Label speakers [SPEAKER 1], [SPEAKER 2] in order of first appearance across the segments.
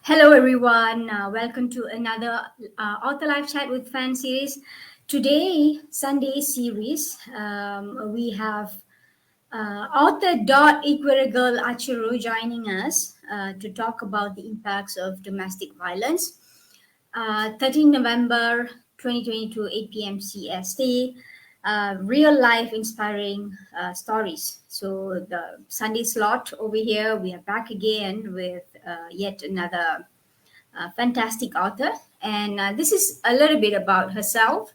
[SPEAKER 1] Hello, everyone. Welcome to another Author Live Chat with Fan series. Today, Sunday series, we have author IkwerreGirl Acheru joining us to talk about the impacts of domestic violence. 13 November 2022, 8 p.m. CST. Real life inspiring stories. So, the Sunday slot over here, we are back again with yet another fantastic author. And this is a little bit about herself.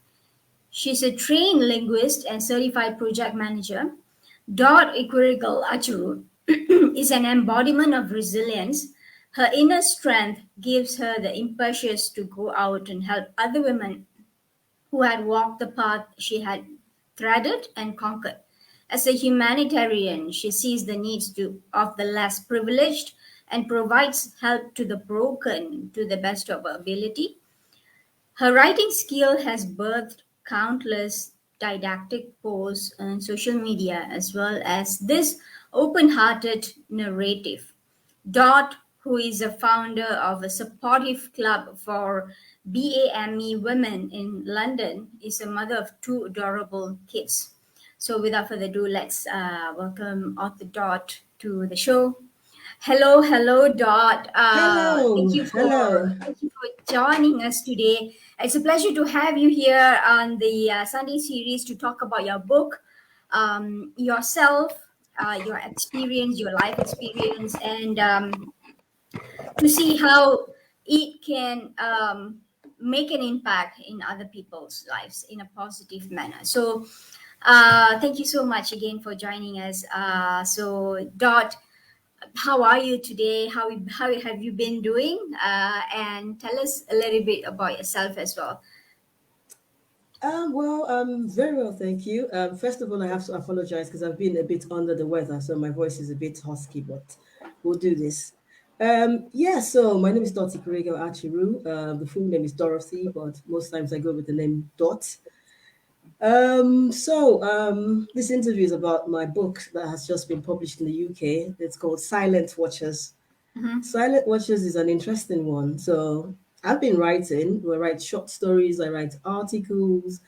[SPEAKER 1] She's a trained linguist and certified project manager. IkwerreGirl Acheru is an embodiment of resilience. Her inner strength gives her the impetus to go out and help other women who had walked the path she had threaded and conquered. As a humanitarian, she sees the needs of the less privileged and provides help to the broken to the best of her ability. Her writing skill has birthed countless didactic posts on social media as well as this open hearted narrative. Who is a founder of a supportive club for BAME women in London, is a mother of two adorable kids. So, without further ado, let's welcome author to the show. Hello, Dot.
[SPEAKER 2] Hello, hello.
[SPEAKER 1] Thank you for joining us today. It's a pleasure to have you here on the Sunday series to talk about your book, yourself, your experience, your life experience, and to see how it can make an impact in other people's lives in a positive manner. So, thank you so much again for joining us. Dot, how are you today? How have you been doing? And tell us a little bit about yourself as well.
[SPEAKER 2] Very well, thank you. First of all, I have to apologize because I've been a bit under the weather, so my voice is a bit husky, but we'll do this. So my name is Dottie Corrego Achiru. The full name is Dorothy, but most times I go with the name Dot. This interview is about my book that has just been published in the UK. It's called Silent Watchers.
[SPEAKER 1] Mm-hmm.
[SPEAKER 2] Silent Watchers is an interesting one. So I've been writing. I write short stories. I write articles,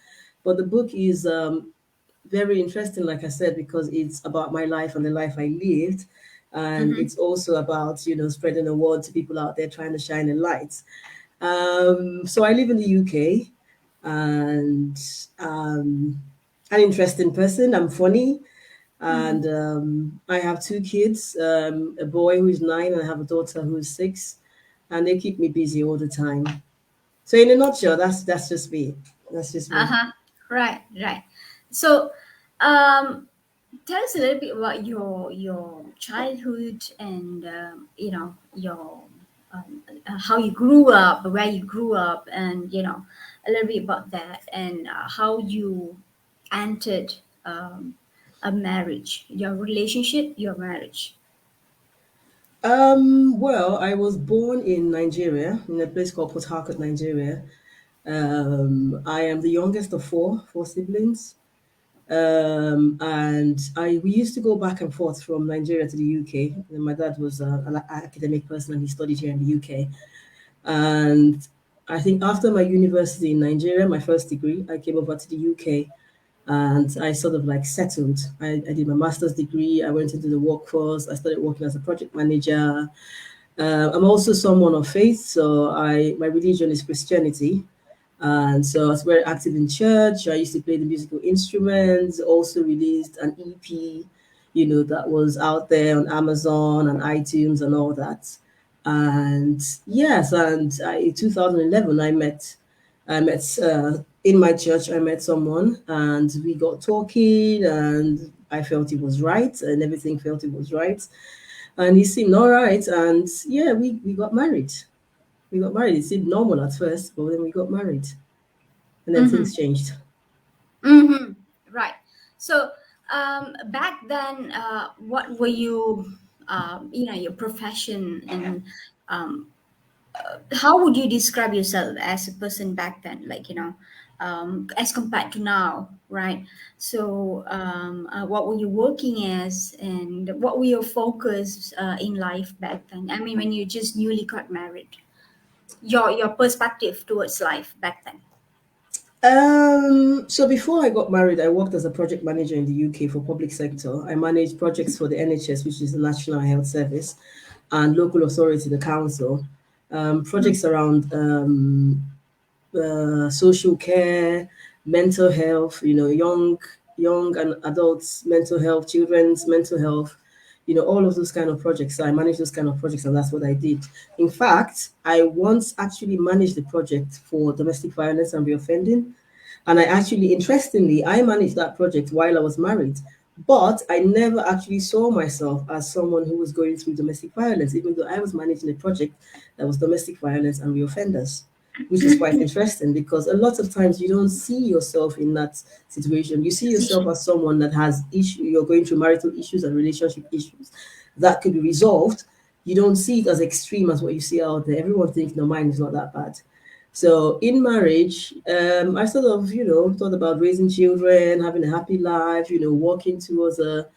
[SPEAKER 2] but the book is very interesting, like I said, because it's about my life and the life I lived, and
[SPEAKER 1] Mm-hmm.
[SPEAKER 2] it's also about spreading the word to people out there trying to shine a light. So I live in the UK, and an interesting person. I'm funny.
[SPEAKER 1] Mm-hmm.
[SPEAKER 2] And I have two kids, a boy who is 9, and I have a daughter who is 6, and they keep me busy all the time. So in a nutshell, that's just me. That's just me.
[SPEAKER 1] Uh-huh. Right. So, um, tell us a little bit about your childhood and your how you grew up, where you grew up, and a little bit about that and how you entered a marriage, your relationship, your marriage.
[SPEAKER 2] I was born in Nigeria, in a place called Port Harcourt, Nigeria. I am the youngest of four siblings. And we used to go back and forth from Nigeria to the UK. And my dad was an academic person and he studied here in the UK. And I think after my university in Nigeria, my first degree, I came over to the UK and I sort of like settled. I did my master's degree. I went into the workforce. I started working as a project manager. I'm also someone of faith, so my religion is Christianity. And so I was very active in church. I used to play the musical instruments, also released an EP, that was out there on Amazon and iTunes and all that. And yes, in 2011, in my church, I met someone and we got talking and I felt it was right and everything felt it was right. And he seemed all right. And yeah, we got married. We got married. It seemed normal at first, but then we got married and then
[SPEAKER 1] Mm-hmm.
[SPEAKER 2] things changed.
[SPEAKER 1] Mm-hmm. Right. So back then, what were you, your profession, and um, how would you describe yourself as a person back then? Like, as compared to now, right? So, what were you working as, and what were your focus in life back then? I mean, when you just newly got married, your perspective towards life back then.
[SPEAKER 2] So before I got married, I worked as a project manager in the UK for public sector. I managed projects for the NHS, which is the National Health Service, and local authority, the council. Projects around social care, mental health, young and adults mental health, children's mental health, all of those kind of projects. So I manage those kind of projects, and that's what I did. In fact, I once actually managed the project for domestic violence and reoffending. And I actually, interestingly, I managed that project while I was married. But I never actually saw myself as someone who was going through domestic violence, even though I was managing a project that was domestic violence and reoffenders, which is quite interesting because a lot of times you don't see yourself in that situation. You see yourself
[SPEAKER 1] Position.
[SPEAKER 2] as someone that has issue. You're going through marital issues and relationship issues that could be resolved. You don't see it as extreme as what you see out there. Everyone thinks, no, mine is not that bad. So in marriage, I sort of, thought about raising children, having a happy life, working towards a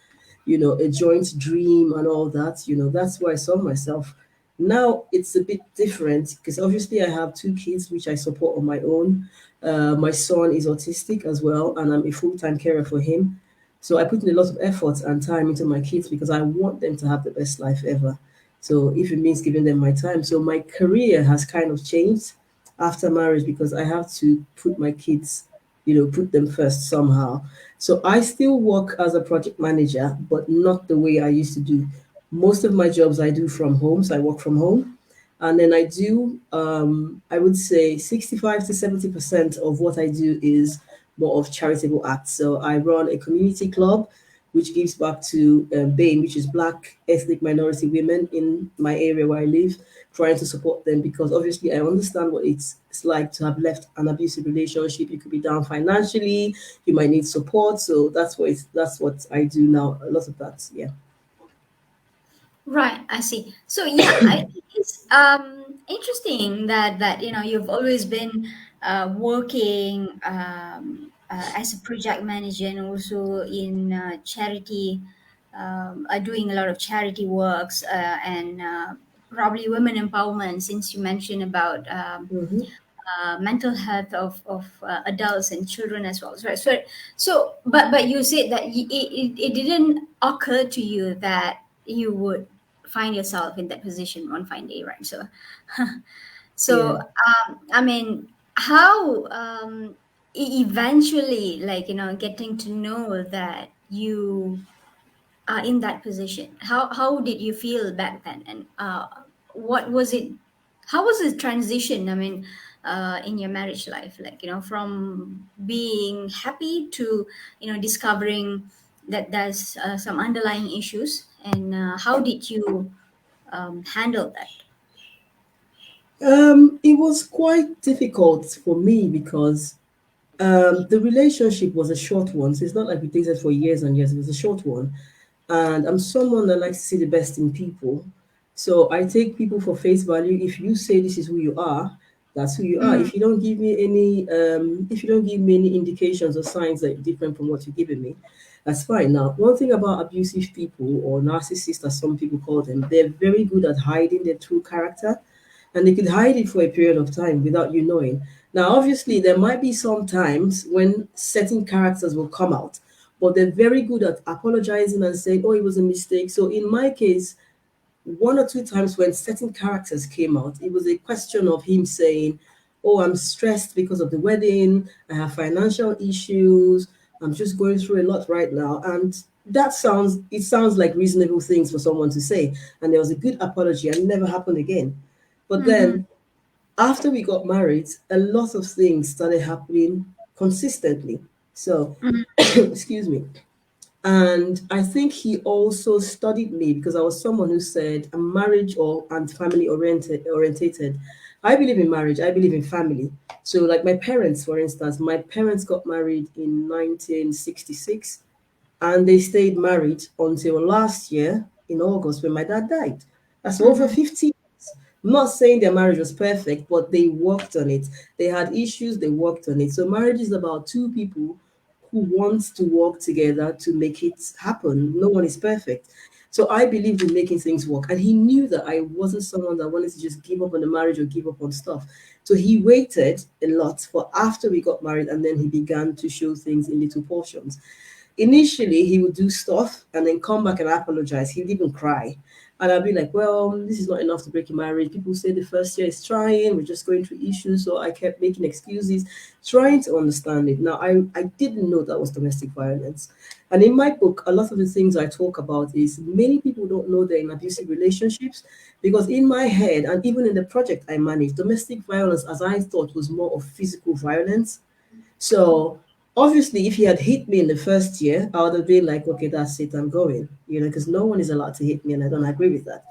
[SPEAKER 2] joint dream and all that. That's where I saw myself. Now it's a bit different because obviously I have two kids which I support on my own. My son is autistic as well, and I'm a full-time carer for him. So I put in a lot of effort and time into my kids because I want them to have the best life ever. So if it means giving them my time, so my career has kind of changed after marriage because I have to put my kids, put them first somehow. So I still work as a project manager, but not the way I used to do. Most of my jobs I do from home, so I work from home. And then I do, I would say 65 to 70% of what I do is more of charitable acts. So I run a community club which gives back to BAME, which is Black ethnic minority women in my area where I live, trying to support them because obviously I understand what it's like to have left an abusive relationship. You could be down financially, you might need support. So that's what I do now. A lot of that, yeah.
[SPEAKER 1] Right, I see. So yeah, I think it's interesting that you've always been working as a project manager and also in charity, doing a lot of charity works and probably women empowerment. Since you mentioned about
[SPEAKER 2] Hmm.
[SPEAKER 1] mental health of adults and children as well. So, but you said that it didn't occur to you that you would find yourself in that position one fine day, right? So,
[SPEAKER 2] Yeah.
[SPEAKER 1] so I mean, how eventually, like getting to know that you are in that position. How did you feel back then, and what was it? How was the transition? I mean, in your marriage life, like from being happy to discovering that there's some underlying issues, and how did you handle that?
[SPEAKER 2] It was quite difficult for me because the relationship was a short one. So it's not like we dated for years and years. It was a short one. And I'm someone that likes to see the best in people. So I take people for face value. If you say this is who you are, that's who you are.
[SPEAKER 1] Mm,
[SPEAKER 2] If you don't give me any indications or signs that you're different from what you're giving me, that's fine. Now, one thing about abusive people or narcissists, as some people call them, they're very good at hiding their true character, and they could hide it for a period of time without you knowing. Now, obviously, there might be some times when certain characters will come out, but they're very good at apologizing and saying, oh, it was a mistake. So, in my case, one or two times when certain characters came out, it was a question of him saying, oh, I'm stressed because of the wedding, I have financial issues, I'm just going through a lot right now. And it sounds like reasonable things for someone to say. And there was a good apology and it never happened again. But
[SPEAKER 1] mm-hmm,
[SPEAKER 2] then after we got married, a lot of things started happening consistently. So, excuse me. And I think he also studied me because I was someone who said I'm marriage or and family orientated. I believe in marriage, I believe in family. So like my parents, for instance, my parents got married in 1966 and they stayed married until last year in August when my dad died. That's over
[SPEAKER 1] mm-hmm,
[SPEAKER 2] 50 years. I'm not saying their marriage was perfect, but they worked on it. They had issues, they worked on it. So marriage is about two people who wants to work together to make it happen. No one is perfect. So I believed in making things work. And he knew that I wasn't someone that wanted to just give up on the marriage or give up on stuff. So he waited a lot for after we got married, and then he began to show things in little portions. Initially, he would do stuff and then come back and apologize. He'd even cry. And I'd be like, well, this is not enough to break a marriage. People say the first year is trying, we're just going through issues. So I kept making excuses, trying to understand it. Now, I didn't know that was domestic violence. And in my book, a lot of the things I talk about is many people don't know they're in abusive relationships because in my head, and even in the project I managed, domestic violence, as I thought, was more of physical violence. So obviously, if he had hit me in the first year, I would have been like, okay, that's it, I'm going, because no one is allowed to hit me, and I don't agree with that.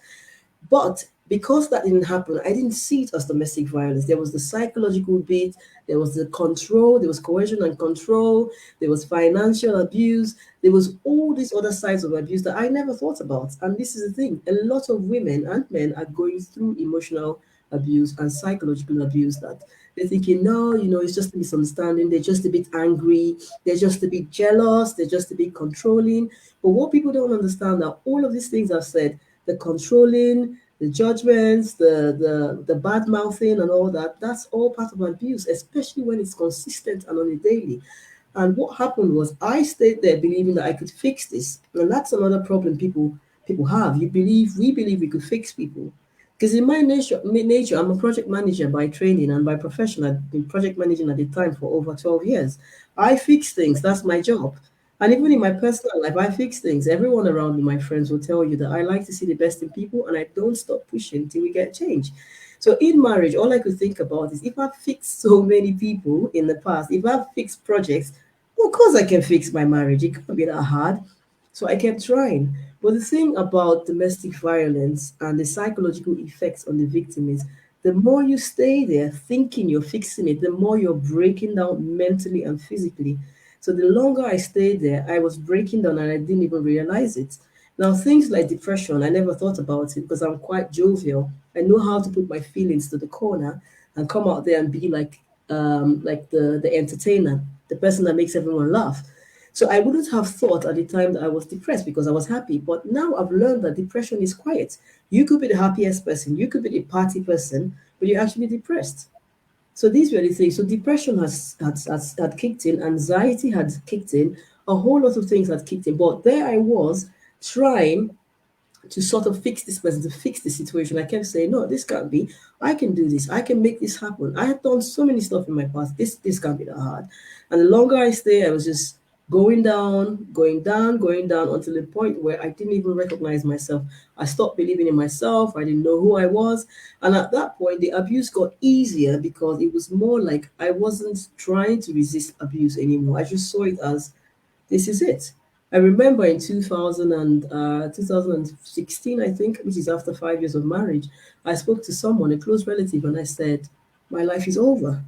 [SPEAKER 2] But because that didn't happen, I didn't see it as domestic violence. There was the psychological bit, there was the control, there was coercion and control, there was financial abuse, there was all these other sides of abuse that I never thought about. And this is the thing, a lot of women and men are going through emotional abuse and psychological abuse that they're thinking, no, it's just a misunderstanding, they're just a bit angry, they're just a bit jealous, they're just a bit controlling. But what people don't understand are all of these things I've said, the controlling, the judgments, the bad mouthing and all that, that's all part of abuse, especially when it's consistent and on a daily. And what happened was I stayed there believing that I could fix this. And that's another problem people have. We believe we could fix people. Because in my nature, I'm a project manager by training and by profession. I've been project managing at the time for over 12 years. I fix things, that's my job. And even in my personal life, I fix things. Everyone around me, my friends, will tell you that I like to see the best in people and I don't stop pushing till we get change. So in marriage, all I could think about is if I've fixed so many people in the past, if I've fixed projects, of course I can fix my marriage. It can't be that hard. So I kept trying. But the thing about domestic violence and the psychological effects on the victim is the more you stay there thinking you're fixing it, the more you're breaking down mentally and physically. So the longer I stayed there, I was breaking down and I didn't even realize it. Now, things like depression, I never thought about it because I'm quite jovial. I know how to put my feelings to the corner and come out there and be like the entertainer, the person that makes everyone laugh. So I wouldn't have thought at the time that I was depressed because I was happy. But now I've learned that depression is quiet. You could be the happiest person, you could be the party person, but you're actually depressed. So these were the things. So depression had kicked in, anxiety had kicked in, a whole lot of things had kicked in. But there I was trying to sort of fix this person, to fix the situation. I kept saying, no, this can't be. I can do this. I can make this happen. I have done so many stuff in my past. This can't be that hard. And the longer I stay, I was just going down, going down, going down until the point where I didn't even recognize myself. I stopped believing in myself. I didn't know who I was. And at that point, the abuse got easier because it was more like I wasn't trying to resist abuse anymore. I just saw it as this is it. I remember in 2016, I think, which is after 5 years of marriage, I spoke to someone, a close relative, and I said, my life is over.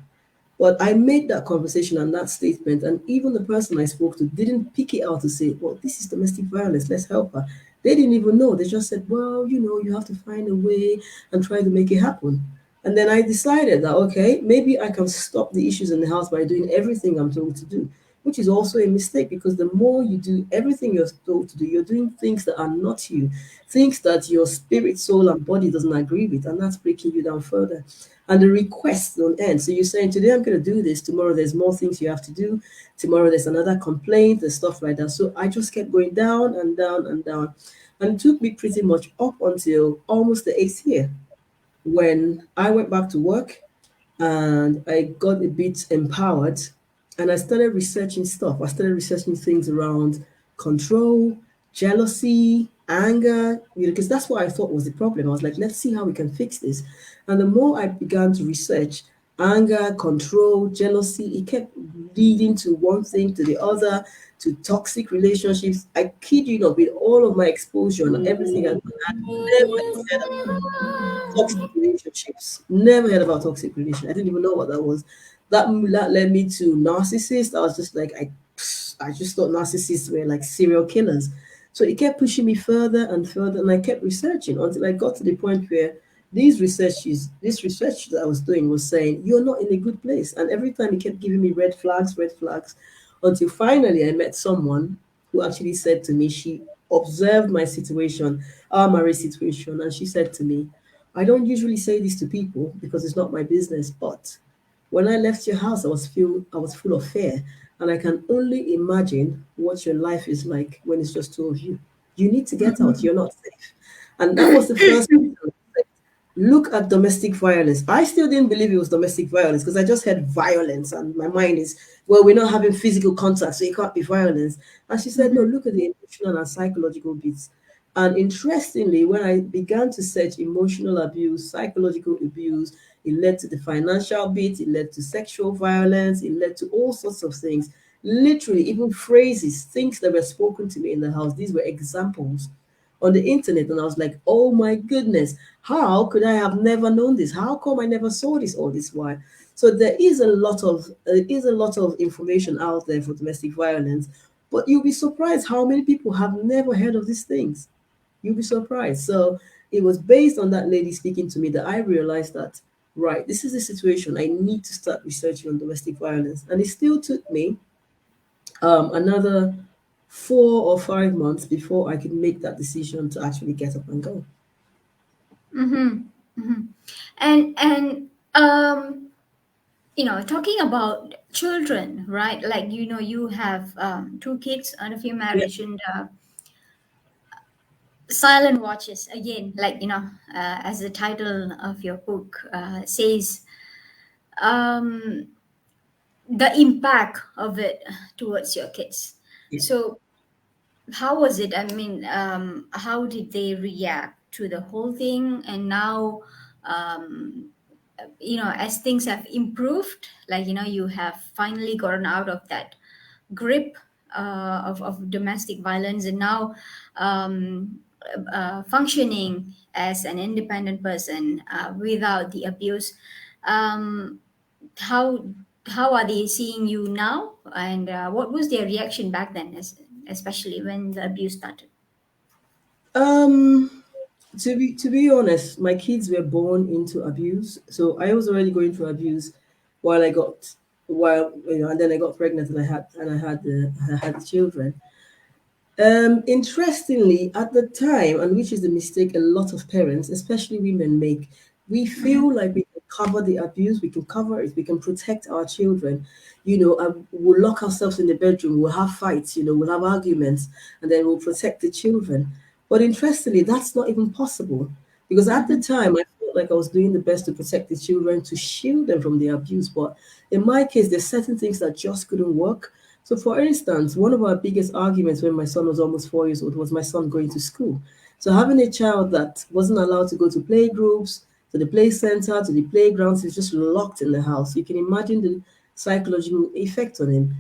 [SPEAKER 2] But I made that conversation and that statement, and even the person I spoke to didn't pick it out to say, well, this is domestic violence, let's help her. They didn't even know. They just said, well, you have to find a way and try to make it happen. And then I decided that, okay, maybe I can stop the issues in the house by doing everything I'm told to do, which is also a mistake because the more you do everything you're told to do, you're doing things that are not you, things that your spirit, soul, and body doesn't agree with, and that's breaking you down further. And the requests don't end. So you're saying, today I'm going to do this, tomorrow there's more things you have to do, tomorrow there's another complaint and stuff like that. So I just kept going down and down and down. And it took me pretty much up until almost the 8th year when I went back to work and I got a bit empowered and I started researching stuff. I started researching things around control, jealousy, anger, because that's what I thought was the problem. I was like, let's see how we can fix this. And the more I began to research anger, control, jealousy, it kept leading to one thing to the other, to toxic relationships. I kid you not, with all of my exposure and everything I've done, I never heard toxic relationships. Never heard about toxic relationships. I didn't even know what that was. That led me to narcissists. I was just like, I just thought narcissists were like serial killers. So it kept pushing me further and further, and I kept researching until I got to the point where this research that I was doing was saying you're not in a good place, and every time he kept giving me red flags, until finally I met someone who actually said to me, she observed my situation, our marriage situation, and she said to me, I don't usually say this to people because it's not my business, but when I left your house, I was full of fear, and I can only imagine what your life is like when it's just two of you. You need to get out. You're not safe. And that was the first thing I said. Look at domestic violence. I still didn't believe it was domestic violence because I just heard violence, and my mind is, well, we're not having physical contact, so it can't be violence. And she said, no,
[SPEAKER 1] Mm-hmm.
[SPEAKER 2] look at the emotional and psychological bits. And interestingly, when I began to search emotional abuse, psychological abuse, it led to the financial bit, it led to sexual violence, it led to all sorts of things. Literally, even phrases, things that were spoken to me in the house, these were examples on the internet. And I was like, oh my goodness, how could I have never known this? How come I never saw this all this while? So there is a lot of information out there for domestic violence, but you'll be surprised how many people have never heard of these things. You'll be surprised. So it was based on that lady speaking to me that I realized that, right, this is the situation. I need to start researching on domestic violence. And it still took me another 4 or 5 months before I could make that decision to actually get up and go.
[SPEAKER 1] Mm-hmm. Mm-hmm. And talking about children, right? Like, you have two kids out of your
[SPEAKER 2] Yeah,
[SPEAKER 1] marriage, and silent watches again, like, as the title of your book says, um, the impact of it towards your kids.
[SPEAKER 2] yeah.
[SPEAKER 1] So how was it? I mean, how did they react to the whole thing? And now, um, as things have improved, like, you have finally gotten out of that grip of domestic violence, and now, um, functioning as an independent person without the abuse. Um, how how are they seeing you now, and what was their reaction back then, especially when the abuse started?
[SPEAKER 2] Um, to be honest, my kids were born into abuse, so I was already going through abuse while I got and then I got pregnant and I had children. Interestingly, at the time, and which is the mistake a lot of parents, especially women, make, we
[SPEAKER 1] Mm-hmm.
[SPEAKER 2] feel like we can cover the abuse, we can cover it, we can protect our children. We'll lock ourselves in the bedroom, we'll have fights, we'll have arguments, and then we'll protect the children. But interestingly, that's not even possible because at the
[SPEAKER 1] Mm-hmm.
[SPEAKER 2] time, I felt like I was doing the best to protect the children, to shield them from the abuse. But in my case, there's certain things that just couldn't work. So, for instance, one of our biggest arguments when my son was almost 4 years old was my son going to school. So, having a child that wasn't allowed to go to play groups, to the play center, to the playgrounds, is just locked in the house. You can imagine the psychological effect on him.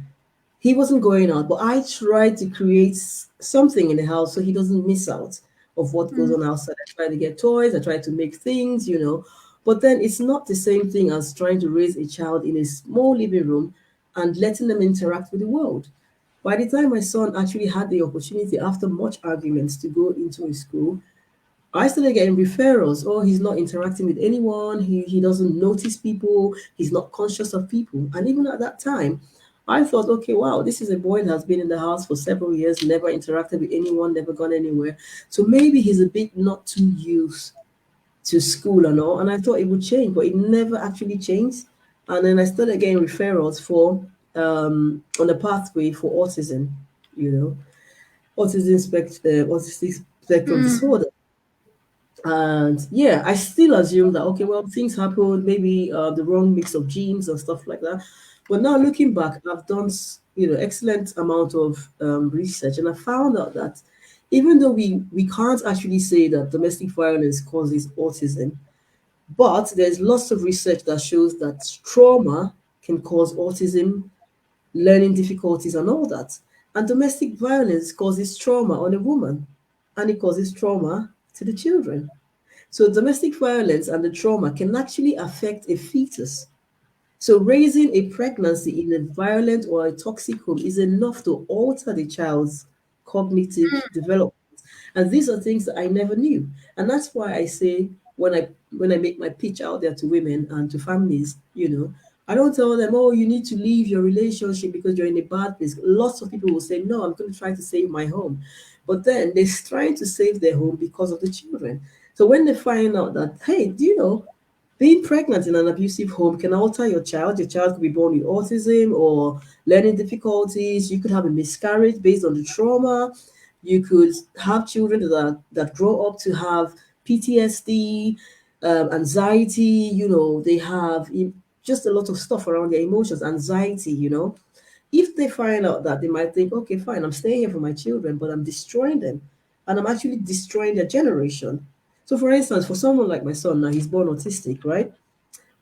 [SPEAKER 2] He wasn't going out, but I tried to create something in the house so he doesn't miss out of what goes on outside. I tried to get toys, I tried to make things. But then it's not the same thing as trying to raise a child in a small living room and letting them interact with the world. By the time my son actually had the opportunity, after much arguments, to go into a school, I started getting referrals. Oh, he's not interacting with anyone. He doesn't notice people. He's not conscious of people. And even at that time, I thought, okay, wow, this is a boy that has been in the house for several years, never interacted with anyone, never gone anywhere. So maybe he's a bit not too used to school and all. And I thought it would change, but it never actually changed. And then I started getting referrals for on the pathway for autism, you know, autistic spectrum
[SPEAKER 1] Mm-hmm.
[SPEAKER 2] disorder. And yeah, I still assume that okay, well, things happen, maybe the wrong mix of genes or stuff like that. But now looking back, I've done excellent amount of research, and I found out that even though we can't actually say that domestic violence causes autism, but there's lots of research that shows that trauma can cause autism, learning difficulties, and all that. And domestic violence causes trauma on a woman, and it causes trauma to the children. So domestic violence and the trauma can actually affect a fetus. So raising a pregnancy in a violent or a toxic home is enough to alter the child's cognitive development. And these are things that I never knew. And that's why I say when I make my pitch out there to women and to families, I don't tell them, oh, you need to leave your relationship because you're in a bad place. Lots of people will say, no, I'm going to try to save my home. But then they're trying to save their home because of the children. So when they find out that, hey, do you know, being pregnant in an abusive home can alter your child. Your child could be born with autism or learning difficulties. You could have a miscarriage based on the trauma. You could have children that grow up to have PTSD, anxiety. They have just a lot of stuff around their emotions, anxiety. If they find out that, they might think, okay, fine, I'm staying here for my children, but I'm destroying them, and I'm actually destroying their generation. So, for instance, for someone like my son, now he's born autistic, right?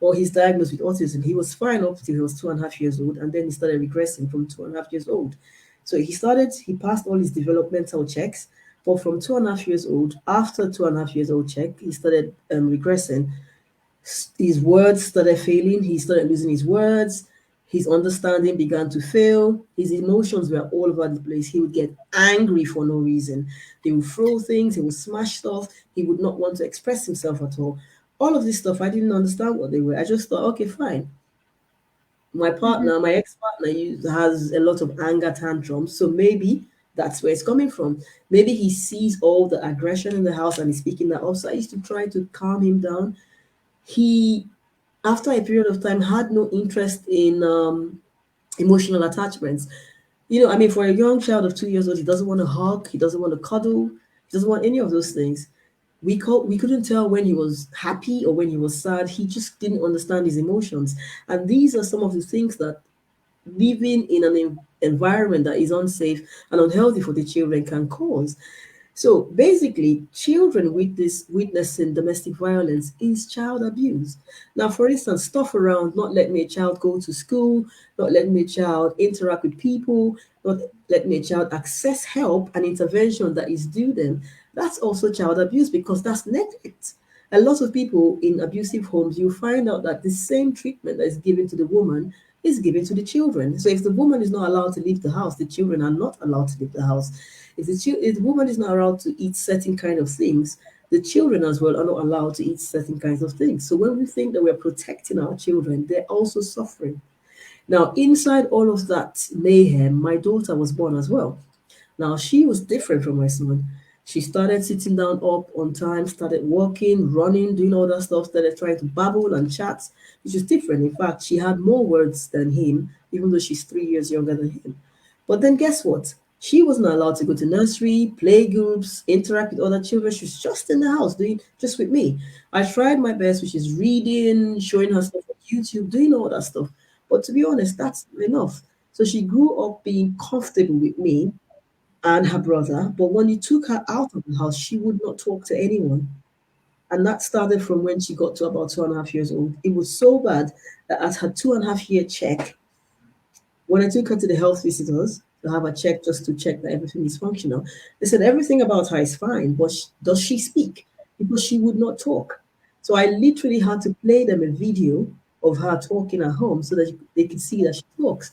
[SPEAKER 2] Or he's diagnosed with autism. He was fine up till he was 2.5 years old, and then he started regressing from 2.5 years old. So he passed all his developmental checks, but from 2.5 years old, after 2.5 years old check, he started regressing. His words started failing. He started losing his words. His understanding began to fail. His emotions were all over the place. He would get angry for no reason. He would throw things. He would smash stuff. He would not want to express himself at all. All of this stuff, I didn't understand what they were. I just thought, okay, fine.
[SPEAKER 1] Mm-hmm.
[SPEAKER 2] My ex-partner, has a lot of anger tantrums, so maybe that's where it's coming from. Maybe he sees all the aggression in the house and he's speaking that up. So I used to try to calm him down. He, after a period of time, had no interest in emotional attachments. I mean, for a young child of 2 years old, he doesn't want to hug, he doesn't want to cuddle, he doesn't want any of those things. We couldn't tell when he was happy or when he was sad. He just didn't understand his emotions. And these are some of the things that living in an environment that is unsafe and unhealthy for the children can cause. So basically, children with this witnessing domestic violence is child abuse. Now, for instance, stuff around not letting a child go to school, not letting a child interact with people, not letting a child access help and intervention that is due them. That's also child abuse because that's neglect. A lot of people in abusive homes, you find out that the same treatment that is given to the woman is given to the children. So if the woman is not allowed to leave the house, the children are not allowed to leave the house. If the woman is not allowed to eat certain kind of things, the children as well are not allowed to eat certain kinds of things. So when we think that we're protecting our children, they're also suffering. Now, inside all of that mayhem, my daughter was born as well. Now, she was different from my son. She started sitting down up on time, started walking, running, doing all that stuff, started trying to babble and chat, which is different. In fact, she had more words than him, even though she's 3 years younger than him. But then guess what? She wasn't allowed to go to nursery, play groups, interact with other children. She was just in the house doing just with me. I tried my best, which is reading, showing her stuff on YouTube, doing all that stuff. But to be honest, that's not enough. So she grew up being comfortable with me and her brother. But when you took her out of the house, she would not talk to anyone. And that started from when she got to about 2.5 years old. It was so bad that at her 2.5 year check, when I took her to the health visitors to have a check just to check that everything is functional, they said everything about her is fine, but does she speak? Because she would not talk. So I literally had to play them a video of her talking at home so that they could see that she talks.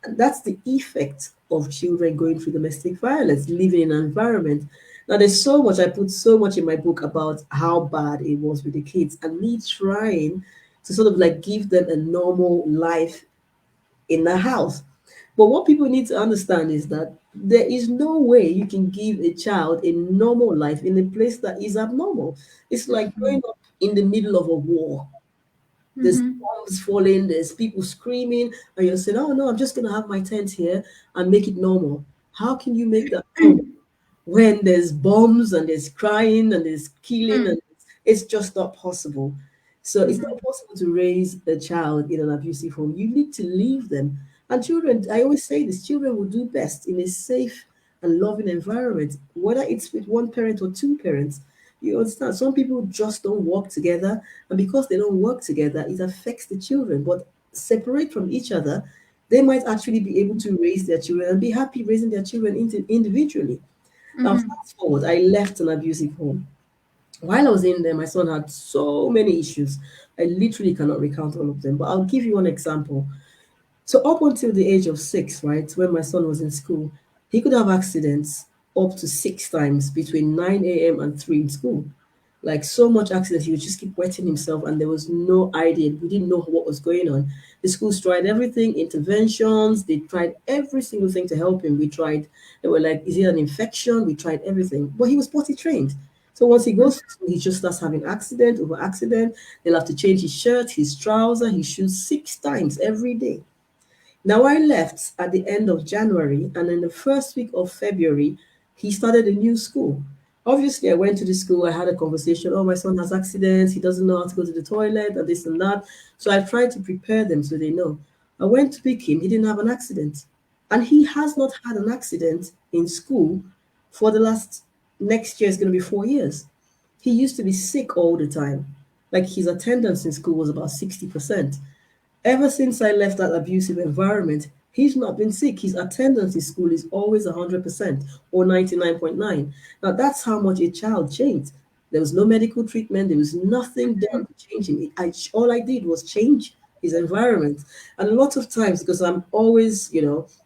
[SPEAKER 2] And that's the effect of children going through domestic violence, living in an environment. Now, there's so much, I put so much in my book about how bad it was with the kids and me trying to sort of like give them a normal life in the house. But what people need to understand is that there is no way you can give a child a normal life in a place that is abnormal. It's like growing up in the middle of a war. There's
[SPEAKER 1] Mm-hmm.
[SPEAKER 2] bombs falling, there's people screaming, and you're saying, oh no, I'm just going to have my tent here and make it normal. How can you make that normal when there's bombs and there's crying and there's killing and it's just not possible. So it's not possible to raise a child in an abusive home. You need to leave them. And children, I always say this, children will do best in a safe and loving environment, whether it's with one parent or two parents. You understand? Some people just don't work together, and because they don't work together, it affects the children. But separate from each other, they might actually be able to raise their children and be happy raising their children individually. Now,
[SPEAKER 1] Mm-hmm.
[SPEAKER 2] fast forward, I left an abusive home. While I was in there, my son had so many issues. I literally cannot recount all of them, but I'll give you one example. So, up until the age of 6, right, when my son was in school, he could have accidents up to 6 times between 9 a.m. and 3 in school. Like so much accidents, he would just keep wetting himself, and there was no idea. We didn't know what was going on. The schools tried everything, interventions. They tried every single thing to help him. We tried. They were like, "Is it an infection?" We tried everything, but he was potty trained. So once he goes to school, he just starts having accident over accident. They'll have to change his shirt, his trouser, his shoes 6 times every day. Now, I left at the end of January, and in the first week of February, he started a new school. Obviously, I went to the school, I had a conversation. Oh, my son has accidents, he doesn't know how to go to the toilet, and this and that. So I tried to prepare them so they know. I went to pick him, he didn't have an accident. And he has not had an accident in school for the last, next year is going to be 4 years. He used to be sick all the time. Like his attendance in school was about 60%. Ever since I left that abusive environment, he's not been sick. His attendance in school is always 100% or 99.9. Now, that's how much a child changed. There was no medical treatment, there was nothing done to change him. All I did was change his environment. And a lot of times, because I'm always,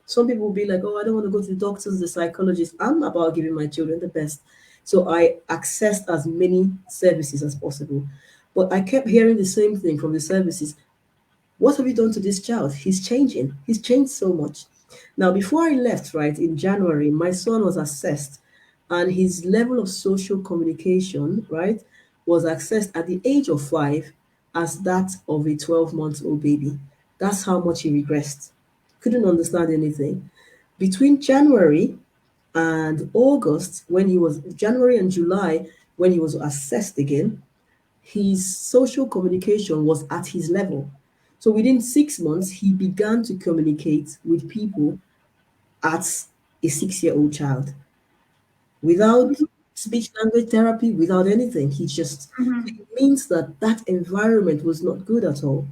[SPEAKER 2] some people will be like, oh, I don't want to go to the doctors, the psychologist. I'm about giving my children the best. So I accessed as many services as possible. But I kept hearing the same thing from the services. What have you done to this child? He's changing. He's changed so much. Now, before I left, right, in January, my son was assessed, and his level of social communication, right, was assessed at the age of 5 as that of a 12-month-old baby. That's how much he regressed. Couldn't understand anything. Between January and August, January and July, when he was assessed again, his social communication was at his level. So within 6 months, he began to communicate with people at a 6-year-old child without speech language therapy, without anything.
[SPEAKER 1] Mm-hmm.
[SPEAKER 2] It means that that environment was not good at all.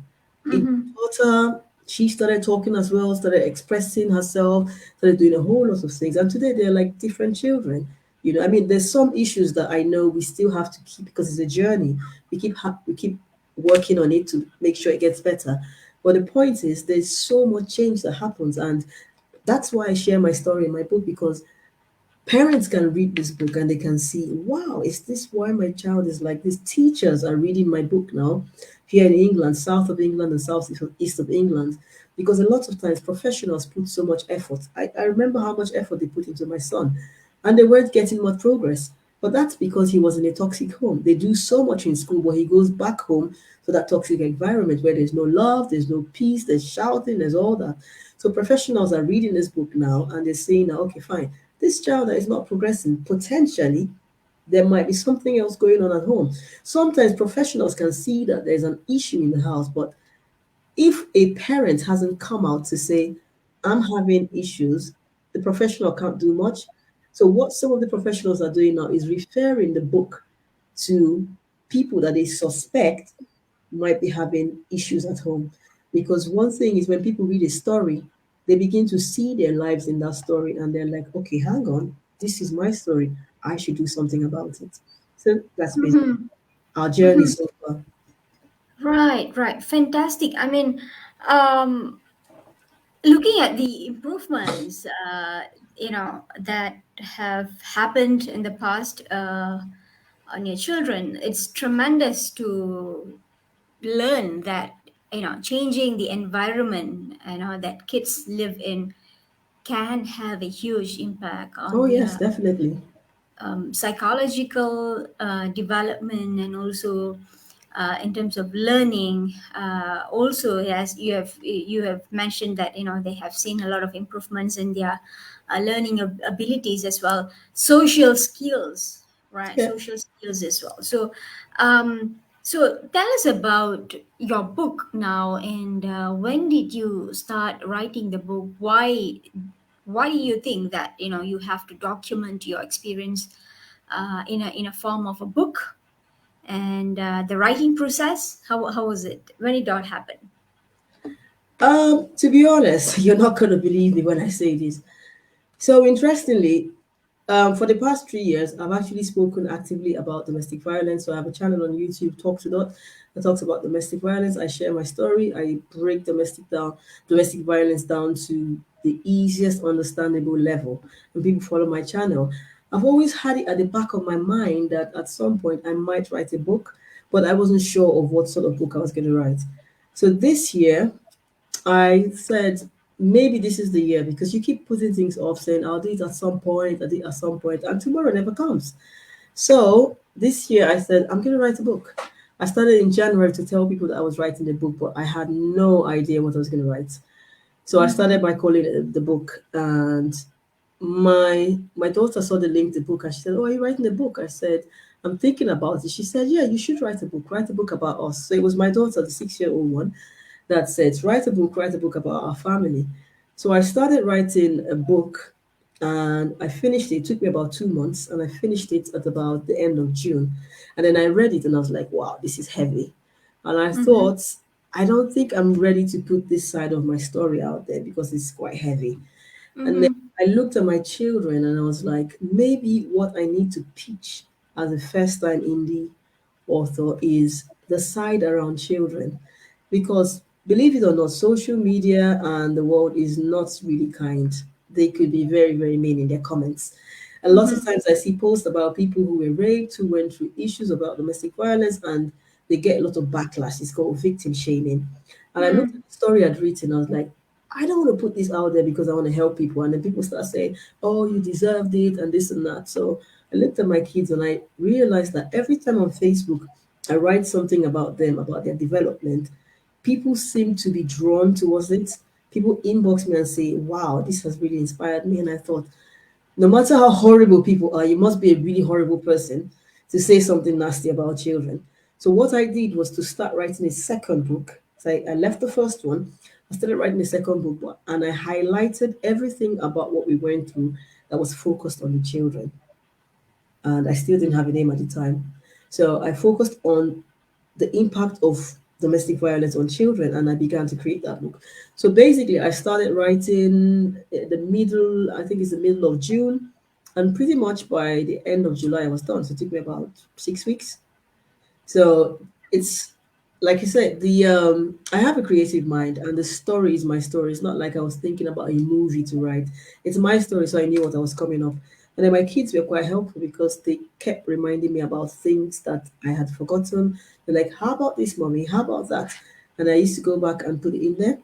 [SPEAKER 2] It
[SPEAKER 1] Mm-hmm.
[SPEAKER 2] taught her, she started talking as well, started expressing herself, started doing a whole lot of things. And today they're like different children. I mean, there's some issues that I know we still have to keep because it's a journey. We keep working on it to make sure it gets better. But the point is, there's so much change that happens, and that's why I share my story in my book, because parents can read this book and they can see, wow, is this why my child is like this? Teachers are reading my book now here in England, south of England and south east of England, because a lot of times professionals put so much effort. I remember how much effort they put into my son, and they weren't getting much progress. But that's because he was in a toxic home. They do so much in school, but he goes back home to that toxic environment where there's no love, there's no peace, there's shouting, there's all that. So professionals are reading this book now and they're saying, now, okay, fine, this child that is not progressing, potentially there might be something else going on at home. Sometimes professionals can see that there's an issue in the house, but if a parent hasn't come out to say, I'm having issues, the professional can't do much. So, what some of the professionals are doing now is referring the book to people that they suspect might be having issues at home. Because one thing is, when people read a story, they begin to see their lives in that story and they're like, okay, hang on, this is my story. I should do something about it. So that's basically
[SPEAKER 1] Mm-hmm.
[SPEAKER 2] our journey
[SPEAKER 1] Mm-hmm.
[SPEAKER 2] so far.
[SPEAKER 1] Right, right. Fantastic. I mean, um, looking at the improvements, that have happened in the past on your children, it's tremendous to learn that, changing the environment, that kids live in can have a huge impact
[SPEAKER 2] Oh,
[SPEAKER 1] on
[SPEAKER 2] yes,
[SPEAKER 1] their
[SPEAKER 2] definitely.
[SPEAKER 1] psychological development, and also in terms of learning. Also, as you have mentioned that they have seen a lot of improvements in their learning abilities as well, social skills, right?
[SPEAKER 2] Yeah.
[SPEAKER 1] Social skills as well. So tell us about your book now, and when did you start writing the book? Why do you think that you have to document your experience in a form of a book, and the writing process, how was it when it all happened?
[SPEAKER 2] To be honest, you're not going to believe me when I say this. So, interestingly, for the past 3 years, I've actually spoken actively about domestic violence. So, I have a channel on YouTube, Talk to Dot, that talks about domestic violence. I share my story. I break domestic violence down to the easiest understandable level, and people follow my channel. I've always had it at the back of my mind that at some point I might write a book, but I wasn't sure of what sort of book I was going to write. So this year, I said, maybe this is the year because you keep putting things off, saying, I'll do it at some point, I'll do it at some point, and tomorrow never comes. So this year, I said, I'm going to write a book. I started in January to tell people that I was writing a book, but I had no idea what I was going to write. So I started by calling it the book, and my daughter saw the link, the book, and she said, "Oh, are you writing a book?" I said, "I'm thinking about it." She said, "Yeah, you should write a book. Write a book about us." So it was my daughter, the 6-year-old one, that said, write a book about our family." So I started writing a book, and I finished it. It took me about 2 months, and I finished it at about the end of June. And then I read it, and I was like, "Wow, this is heavy." And I
[SPEAKER 1] Mm-hmm.
[SPEAKER 2] thought, I don't think I'm ready to put this side of my story out there because it's quite heavy. And then
[SPEAKER 1] Mm-hmm.
[SPEAKER 2] I looked at my children and I was like, maybe what I need to pitch as a first time indie author is the side around children. Because believe it or not, social media and the world is not really kind. They could be very, very mean in their comments. A lot of
[SPEAKER 1] Mm-hmm.
[SPEAKER 2] times I see posts about people who were raped, who went through issues about domestic violence, and they get a lot of backlash. It's called victim shaming. And I looked at the story I'd written, I was like, I don't want to put this out there because I want to help people. And then people start saying, oh, you deserved it, and this and that. So I looked at my kids and I realized that every time on Facebook, I write something about them, about their development, people seem to be drawn towards it. People inbox me and say, wow, this has really inspired me. And I thought, no matter how horrible people are, you must be a really horrible person to say something nasty about children. So what I did was to start writing a second book. So I left the first one. I started writing a second book, and I highlighted everything about what we went through that was focused on the children. And I still didn't have a name at the time. So I focused on the impact of domestic violence on children, and I began to create that book. So basically, I started writing the middle, I think it's the middle of June, and pretty much by the end of July, I was done. So it took me about 6 weeks. So it's like you said, the I have a creative mind, and the story is my story. It's not like I was thinking about a movie to write. It's my story, so I knew what I was coming up. And then my kids were quite helpful because they kept reminding me about things that I had forgotten. They're like, "How about this, mommy? How about that?" And I used to go back and put it in there.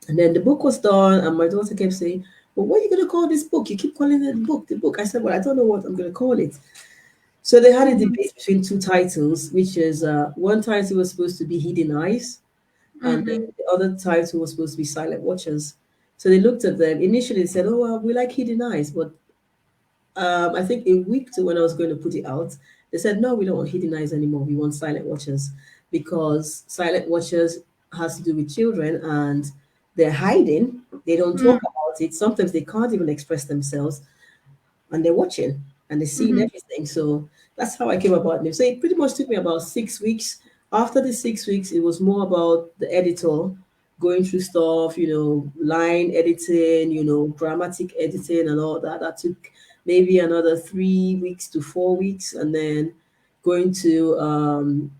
[SPEAKER 2] And then the book was done, and my daughter kept saying, "Well, what are you going to call this book? You keep calling it the book, the book." I said, "Well, I don't know what I'm going to call it." So they had a
[SPEAKER 1] Mm-hmm.
[SPEAKER 2] debate between two titles, which is one title was supposed to be Hidden Eyes, and then
[SPEAKER 1] Mm-hmm.
[SPEAKER 2] the other title was supposed to be Silent Watchers. So they looked at them. Initially, they said, "Oh, well, we like Hidden Eyes," but I think a week to when I was going to put it out, they said, "No, we don't want Hidden Eyes anymore. We want Silent Watchers because Silent Watchers has to do with children and they're hiding. They don't talk about it. Sometimes they can't even express themselves and they're watching and they're seeing
[SPEAKER 1] Mm-hmm.
[SPEAKER 2] everything." So that's how I came about it. So it pretty much took me about 6 weeks. After the 6 weeks, it was more about the editor going through stuff, line editing, grammatic editing and all that. That took maybe another 3 weeks to 4 weeks, and then going to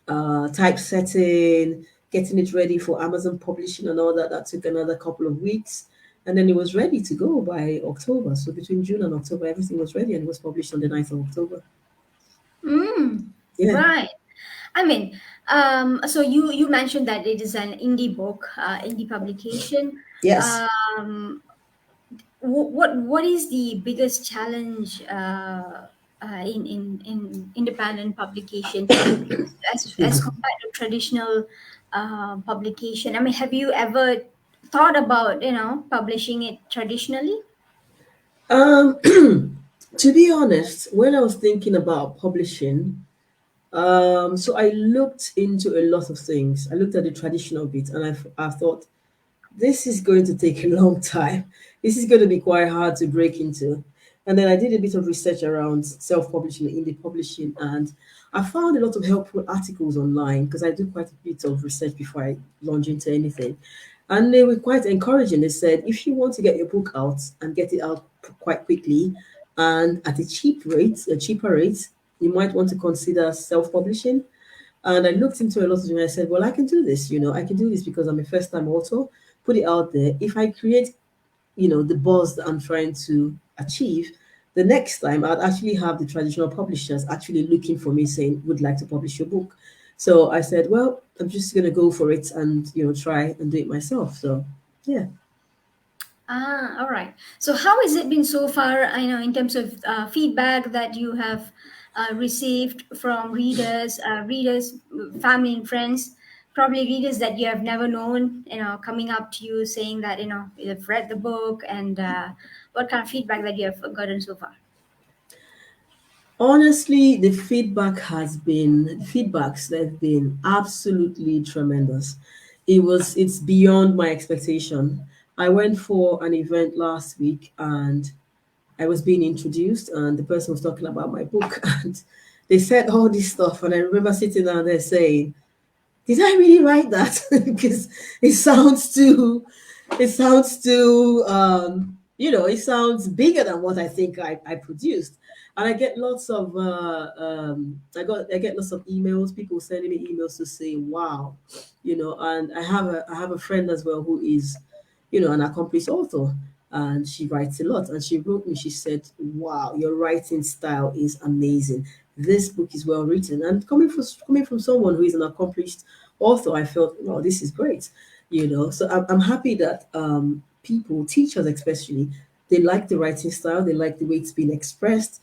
[SPEAKER 2] typesetting, getting it ready for Amazon publishing and all that. That took another couple of weeks. And then it was ready to go by October. So between June and October, everything was ready and it was published on the 9th of October.
[SPEAKER 1] Mm.
[SPEAKER 2] Yeah.
[SPEAKER 1] Right. I mean, so you mentioned that it is an indie book, indie publication.
[SPEAKER 2] Yes.
[SPEAKER 1] Um, what is the biggest challenge in independent publication
[SPEAKER 2] Excuse
[SPEAKER 1] as
[SPEAKER 2] me.
[SPEAKER 1] compared to traditional publication? I mean, have you ever thought about publishing it traditionally?
[SPEAKER 2] Um, to be honest, when I was thinking about publishing, so I looked into a lot of things. I looked at the traditional bit and I thought, this is going to take a long time. This is going to be quite hard to break into. And then I did a bit of research around self publishing, indie publishing, and I found a lot of helpful articles online because I do quite a bit of research before I launch into anything. And they were quite encouraging. They said, if you want to get your book out and get it out quite quickly and at a cheaper rate, you might want to consider self publishing. And I looked into a lot of things and I said, well, I can do this, I can do this because I'm a first time author, put it out there. If I create, the buzz that I'm trying to achieve, The next time, I'd actually have the traditional publishers actually looking for me saying, would like to publish your book. So I said, well, I'm just going to go for it and, try and do it myself. So, yeah.
[SPEAKER 1] Ah, all right. So, how has it been so far? I know in terms of feedback that you have received from readers, family and friends, probably readers that you have never known. Coming up to you saying that you've read the book, and what kind of feedback that you have gotten so far?
[SPEAKER 2] Honestly, the feedbacks they've been absolutely tremendous. It's beyond my expectation. I went for an event last week and I was being introduced and the person was talking about my book and they said all this stuff and I remember sitting down there saying, did I really write that? Because it sounds too, it sounds bigger than what I think I produced. And I get lots of, I get lots of emails, people sending me emails to say, wow, and I have a friend as well who is, an accomplished author. And she writes a lot. And she wrote me, she said, wow, your writing style is amazing. This book is well written. And coming from someone who is an accomplished author, I felt, wow, this is great. So I'm happy that people, teachers especially, they like the writing style, they like the way it's been expressed.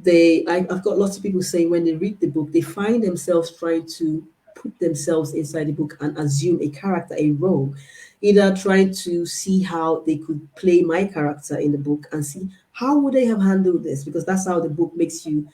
[SPEAKER 2] I've got lots of people saying when they read the book, they find themselves trying to put themselves inside the book and assume a character, a role, either trying to see how they could play my character in the book and see how would they have handled this, because that's how the book makes you,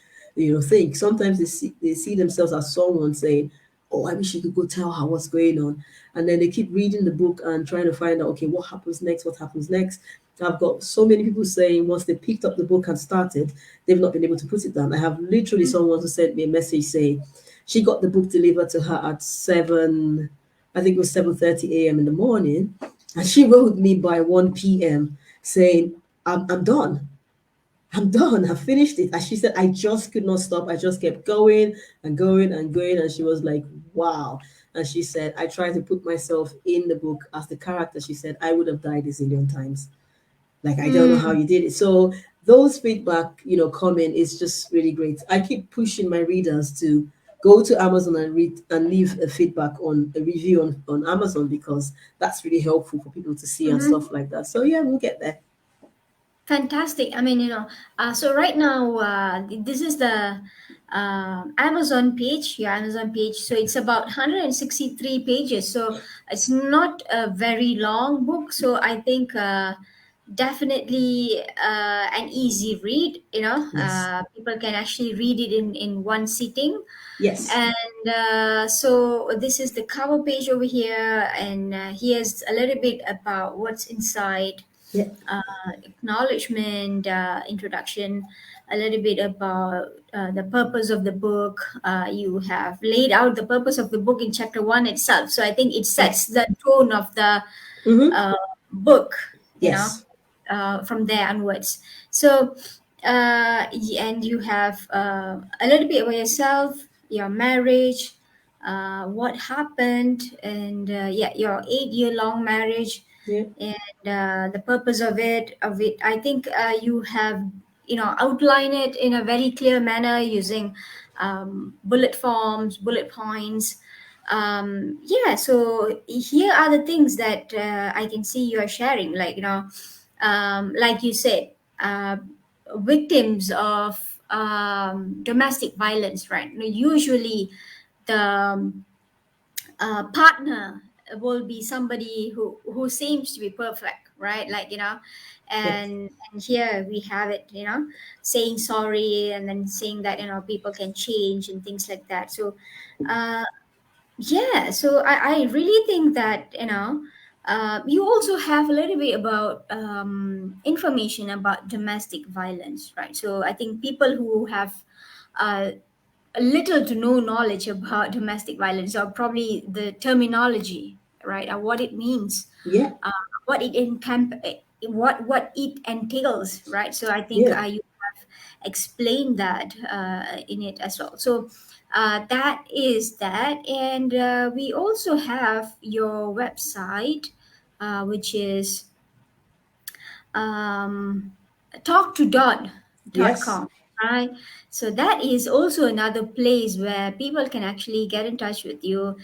[SPEAKER 2] think. Sometimes they see themselves as someone saying, oh, I wish you could go tell her what's going on. And then they keep reading the book and trying to find out, okay, what happens next? What happens next? I've got so many people saying once they picked up the book and started, they've not been able to put it down. I have literally someone who sent me a message saying she got the book delivered to her at 7, I think it was 7:30 a.m. in the morning, and she wrote me by 1 p.m. saying, I'm done. I'm done. I finished it. And she said, I just could not stop. I just kept going and going and going. And she was like, wow. And she said, I tried to put myself in the book as the character. She said, I would have died a zillion times. Like, I don't know how
[SPEAKER 1] Mm.
[SPEAKER 2] you did it. So those feedback, coming is just really great. I keep pushing my readers to go to Amazon and read and leave a feedback on a review on Amazon, because that's really helpful for people to see and
[SPEAKER 1] Mm-hmm.
[SPEAKER 2] stuff like that. So yeah, we'll get there.
[SPEAKER 1] Fantastic. I mean, so right now, this is the Amazon page, your Amazon page. So it's about 163 pages. So it's not a very long book. So I think definitely an easy read.
[SPEAKER 2] Yes.
[SPEAKER 1] People can actually read it in one sitting.
[SPEAKER 2] Yes.
[SPEAKER 1] And so this is the cover page over here, and here's a little bit about what's inside,
[SPEAKER 2] Yeah.
[SPEAKER 1] acknowledgement, introduction, a little bit about the purpose of the book. You have laid out the purpose of the book in chapter one itself. So I think it
[SPEAKER 2] Yeah.
[SPEAKER 1] sets the tone of the
[SPEAKER 2] Mm-hmm.
[SPEAKER 1] uh, book,
[SPEAKER 2] Yes.
[SPEAKER 1] from there onwards. So, and you have a little bit about yourself, your marriage, what happened, and yeah, your 8 year long marriage,
[SPEAKER 2] Yeah.
[SPEAKER 1] and the purpose of it. I think you have outline it in a very clear manner using bullet forms, bullet points. Yeah, so here are the things that I can see you are sharing, like like you said, victims of domestic violence, right? Usually the partner will be somebody who seems to be perfect, right?
[SPEAKER 2] Yes.
[SPEAKER 1] And here we have it, saying sorry, and then saying that people can change and things like that. So uh, yeah, so I really think that you also have a little bit about information about domestic violence, right? So I think people who have uh, little to no knowledge about domestic violence, or probably the terminology, right, or what it means,
[SPEAKER 2] Yeah.
[SPEAKER 1] uh, what it what it entails, right? So I think
[SPEAKER 2] Yeah.
[SPEAKER 1] you have explained that in it as well. So that is that, and we also have your website, which is um, talk to Dot.
[SPEAKER 2] Yes,
[SPEAKER 1] com, right? So that is also another place where people can actually get in touch with you.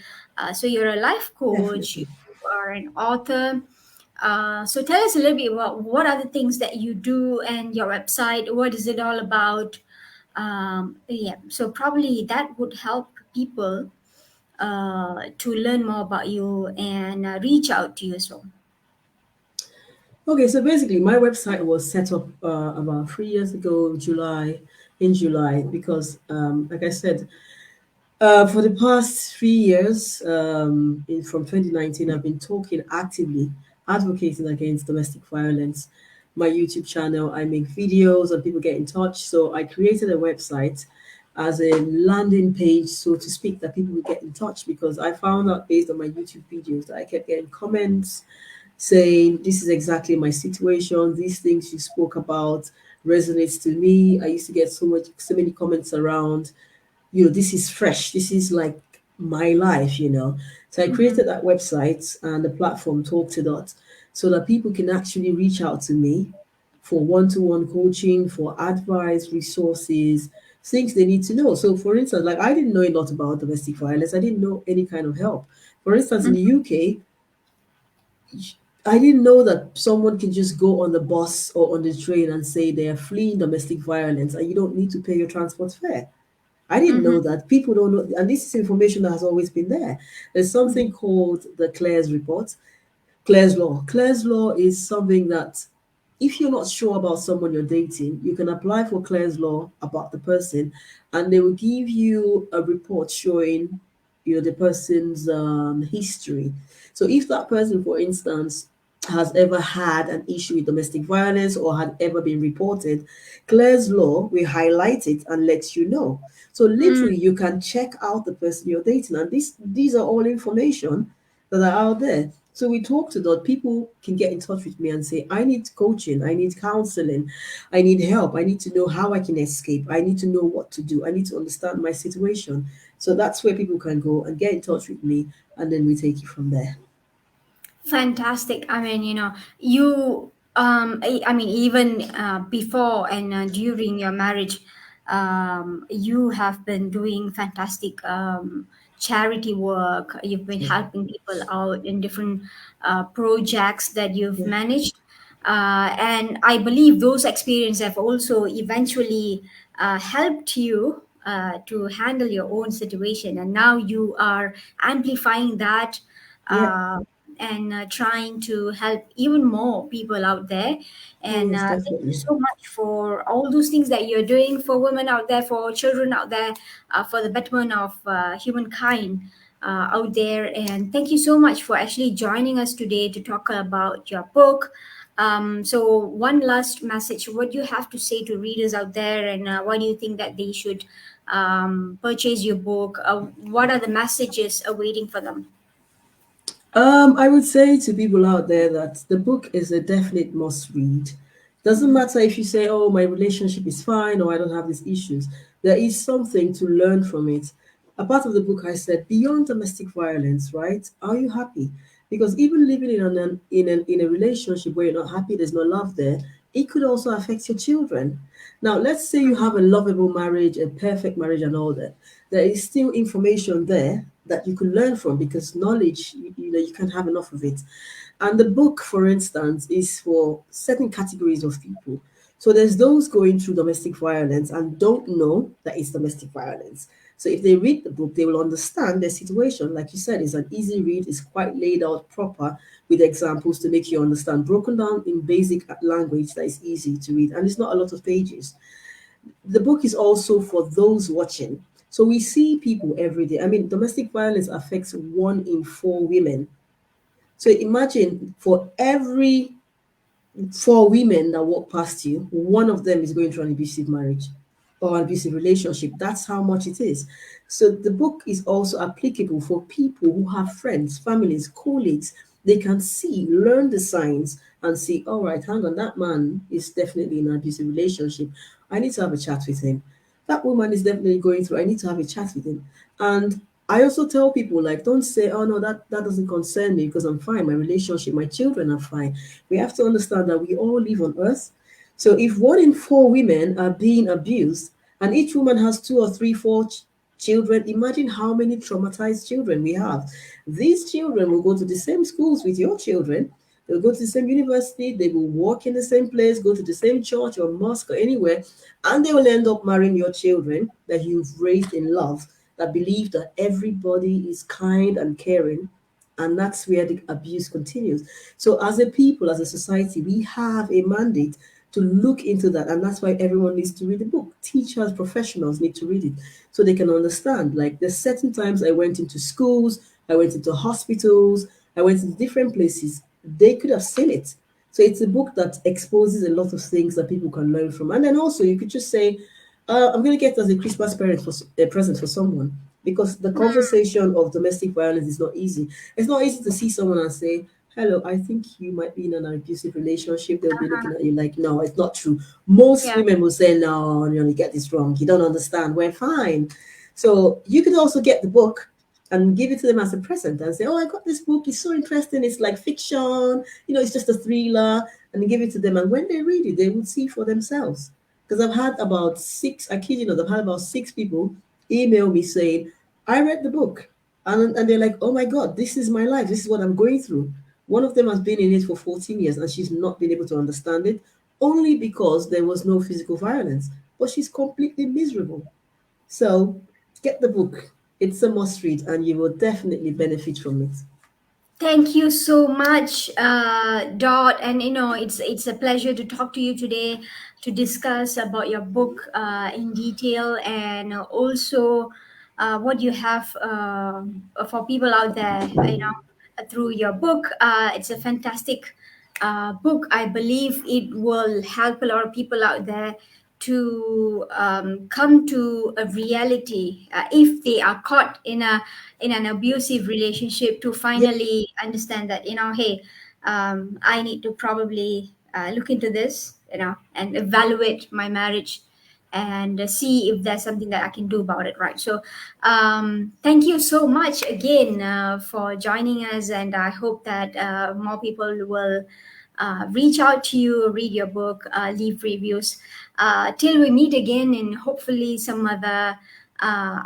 [SPEAKER 1] So you're a life coach, you
[SPEAKER 2] definitely.
[SPEAKER 1] are an author. So tell us a little bit about what are the things that you do and your website. What is it all about? Yeah, so probably that would help people to learn more about you and reach out to you. So.
[SPEAKER 2] Okay, so basically, my website was set up about 3 years ago, in July, because, like I said, for the past 3 years, from 2019, I've been talking actively, advocating against domestic violence. My YouTube channel, I make videos and people get in touch. So I created a website as a landing page, so to speak, that people would get in touch because I found out based on my YouTube videos that I kept getting comments saying, "This is exactly my situation. These things you spoke about resonates to me." I used to get so many comments around, this is fresh. This is like my life. So I
[SPEAKER 1] Mhm.
[SPEAKER 2] created that website and the platform Talk to Dot so that people can actually reach out to me for one-to-one coaching, for advice, resources, things they need to know. So for instance, like I didn't know a lot about domestic violence. I didn't know any kind of help. For instance, in the UK, I didn't know that someone can just go on the bus or on the train and say they are fleeing domestic violence and you don't need to pay your transport fare. I didn't know
[SPEAKER 1] Mhm.
[SPEAKER 2] that. People don't know, and this is information that has always been there. There's something
[SPEAKER 1] Mhm.
[SPEAKER 2] called the Clare's report, Clare's law. Clare's law is something that if you're not sure about someone you're dating, you can apply for Clare's law about the person, and they will give you a report showing, the person's history. So if that person, for instance, has ever had an issue with domestic violence or had ever been reported, Clare's law will highlight it and let you know. So
[SPEAKER 1] Mm.
[SPEAKER 2] literally, you can check out the person you're dating, and these are all information that are out there. So we talk to that. People can get in touch with me and say, I need coaching, I need counseling, I need help, I need to know how I can escape, I need to know what to do, I need to understand my situation. So that's where people can go and get in touch with me, and then we take it from there.
[SPEAKER 1] Fantastic. I mean, you, I mean, even before and during your marriage, you have been doing fantastic charity work. You've been
[SPEAKER 2] Yeah.
[SPEAKER 1] helping people out in different projects that you've
[SPEAKER 2] Yeah.
[SPEAKER 1] managed. And I believe those experiences have also eventually helped you to handle your own situation. And now you are amplifying that.
[SPEAKER 2] Yeah.
[SPEAKER 1] Uh, and trying to help even more people out there.
[SPEAKER 2] Oh
[SPEAKER 1] And
[SPEAKER 2] yes,
[SPEAKER 1] thank you
[SPEAKER 2] definitely.
[SPEAKER 1] so much for all those things that you're doing for women out there, for children out there, for the betterment of humankind out there. And thank you so much for actually joining us today to talk about your book. So, one last message: what do you have to say to readers out there, and why do you think that they should purchase your book? What are the messages awaiting for them?
[SPEAKER 2] I would say to people out there that the book is a definite must read. Doesn't
[SPEAKER 1] Mhm.
[SPEAKER 2] matter if you say, "Oh, my relationship is fine," or "I don't have these issues." There is something to learn from it. A part of the book I said, beyond domestic violence, right? Are you happy? Because even living in a relationship where you're not happy, there's no love there, it could also affect your children. Now, let's say you have a lovable marriage, a perfect marriage, and all that. There is still information there that you can learn from because knowledge, you can't have enough of it. And the book, for instance, is for certain categories of people. So there's those going through domestic violence and don't know that it's domestic violence. So if they read the book, they will understand their situation. Like you said, it's an easy read, it's quite laid out proper with examples to make you understand, broken down in basic language that is easy to read. And it's not a lot of pages. The book is also for those watching. So we see people every day. I mean, domestic violence affects 1 in 4 women. So imagine for every 4 women that walk past you, one of them is going through an abusive marriage or an abusive relationship. That's how much it is. So the book is also applicable for people who have friends, families, colleagues. They can see, learn the signs, and see, all right, hang on, that man is definitely in an abusive relationship. I need to have a chat with him. That woman is definitely going through, I need to have a chat with him. And I also tell people, like, don't say, oh no, that doesn't concern me because I'm fine. My relationship, my children are fine. We have to understand that we all live on earth. So if 1 in 4 women are being abused, and each woman has two or three, four children, imagine how many traumatized children we have. These children will go to the same schools with your children. They'll go to the same university. They will work in the same place, go to the same church or mosque or anywhere, and they will end up marrying your children that you've raised in love, that believe that everybody is kind and caring, and that's where the abuse continues. So as a people, as a society, we have a mandate to look into that, and that's why everyone needs to read the book. Teachers, professionals need to read it so they can understand. Like, there's certain times I went into schools, I went into hospitals, I went into different places. They could have seen it. So it's a book that exposes a lot of things that people can learn from. And then also you could just say, I'm going to get as a Christmas parent for a present for someone, because the conversation of domestic violence is not easy. It's not easy to see someone and say, "Hello, I think you might be in an abusive relationship." They'll be looking
[SPEAKER 1] Uh-huh.
[SPEAKER 2] at you like, "No, it's not true." Most
[SPEAKER 1] Yeah.
[SPEAKER 2] women will say, "No, you get this wrong. You don't understand. We're fine." So you could also get the book and give it to them as a present and say, "Oh, I got this book. It's so interesting. It's like fiction. It's just a thriller." And give it to them. And when they read it, they would see for themselves. Because I've had about six, I kid you not, I've had about six people email me saying, "I read the book." And they're like, "Oh my God, this is my life. This is what I'm going through." One of them has been in it for 14 years and she's not been able to understand it, only because there was no physical violence. But she's completely miserable. So get the book. It's a must read and you will definitely benefit from it.
[SPEAKER 1] Thank you so much, Dot. And it's a pleasure to talk to you today to discuss about your book in detail, and also what you have for people out there. Through your book, it's a fantastic book. I believe it will help a lot of people out there to come to a reality if they are caught in an abusive relationship, to
[SPEAKER 2] Yeah,
[SPEAKER 1] finally understand that, hey, I need to probably look into this, and evaluate my marriage, and see if there's something that I can do about it, right? So thank you so much again for joining us, and I hope that more people will reach out to you, read your book, leave reviews. Till we meet again in hopefully some other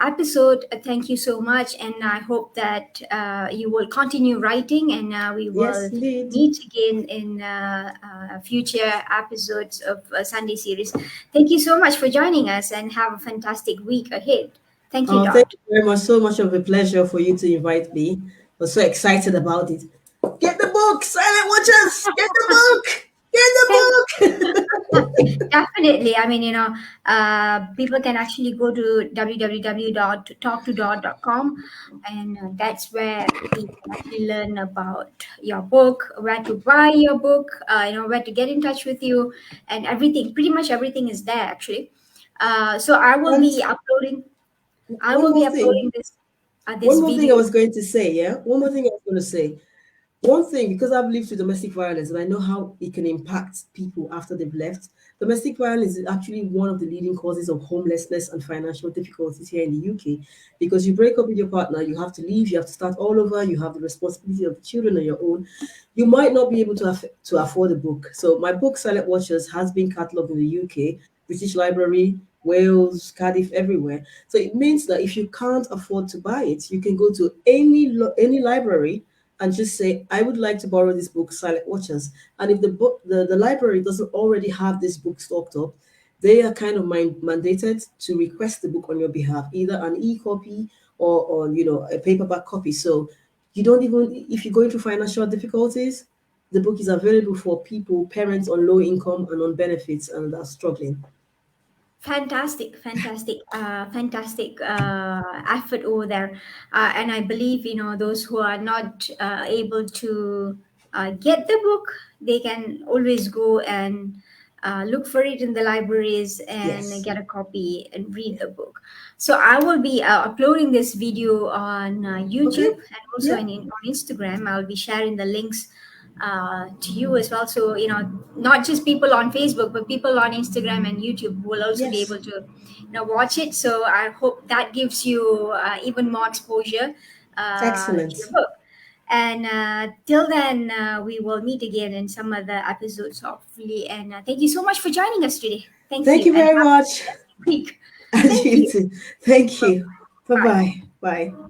[SPEAKER 1] episode. Thank you so much, and I hope that you will continue writing, and we
[SPEAKER 2] yes,
[SPEAKER 1] will
[SPEAKER 2] indeed.
[SPEAKER 1] meet again in future episodes of Sunday series. Thank you so much for joining us, and have a fantastic week ahead. Thank you,
[SPEAKER 2] Oh, thank
[SPEAKER 1] Dot.
[SPEAKER 2] you very much. So much of a pleasure for you to invite me. I'm so excited about it. Get the book, Silent Watchers. Get the book. Get the book.
[SPEAKER 1] Definitely. I mean, people can actually go to www.talktodot.com, and that's where they can actually learn about your book, where to buy your book, where to get in touch with you, and everything. Pretty much everything is there, actually. So I will
[SPEAKER 2] And
[SPEAKER 1] be uploading. I
[SPEAKER 2] one
[SPEAKER 1] will be
[SPEAKER 2] more
[SPEAKER 1] uploading
[SPEAKER 2] thing.
[SPEAKER 1] this
[SPEAKER 2] One more thing I
[SPEAKER 1] video.
[SPEAKER 2] was going to say. Yeah. One more thing I was going to say. One thing, because I've lived through domestic violence and I know how it can impact people after they've left, domestic violence is actually one of the leading causes of homelessness and financial difficulties here in the UK. Because you break up with your partner, you have to leave, you have to start all over, you have the responsibility of the children on your own. You might not be able to afford a book. So my book, Silent Watchers, has been catalogued in the UK, British Library, Wales, Cardiff, everywhere. So it means that if you can't afford to buy it, you can go to any library and just say, "I would like to borrow this book, Silent Watchers." And if the library doesn't already have this book stocked up, they are kind of mandated to request the book on your behalf, either an e-copy or a paperback copy. So you don't even, if you're going through financial difficulties, the book is available for people, parents on low income and on benefits and are struggling.
[SPEAKER 1] Fantastic, fantastic, fantastic effort over there. And I believe, those who are not able to get the book, they can always go and look for it in the libraries and
[SPEAKER 2] Yes.
[SPEAKER 1] get a copy and read
[SPEAKER 2] Yeah.
[SPEAKER 1] the book. So I will be uploading this video on YouTube,
[SPEAKER 2] Okay.
[SPEAKER 1] and also
[SPEAKER 2] Yeah.
[SPEAKER 1] on Instagram. I'll be sharing the links to you as well. So, not just people on Facebook, but people on Instagram and YouTube will also be
[SPEAKER 2] Yes.
[SPEAKER 1] able to, watch it. So I hope that gives you even more exposure to the
[SPEAKER 2] Excellent.
[SPEAKER 1] book. And till then, we will meet again in some other episodes, hopefully. And thank you so much for joining us today. Thank
[SPEAKER 2] Thank
[SPEAKER 1] you,
[SPEAKER 2] you
[SPEAKER 1] and
[SPEAKER 2] very
[SPEAKER 1] have a
[SPEAKER 2] much.
[SPEAKER 1] fantastic week.
[SPEAKER 2] And
[SPEAKER 1] Thank
[SPEAKER 2] you
[SPEAKER 1] you.
[SPEAKER 2] too. Thank you.
[SPEAKER 1] Bye.
[SPEAKER 2] Bye-bye. Bye.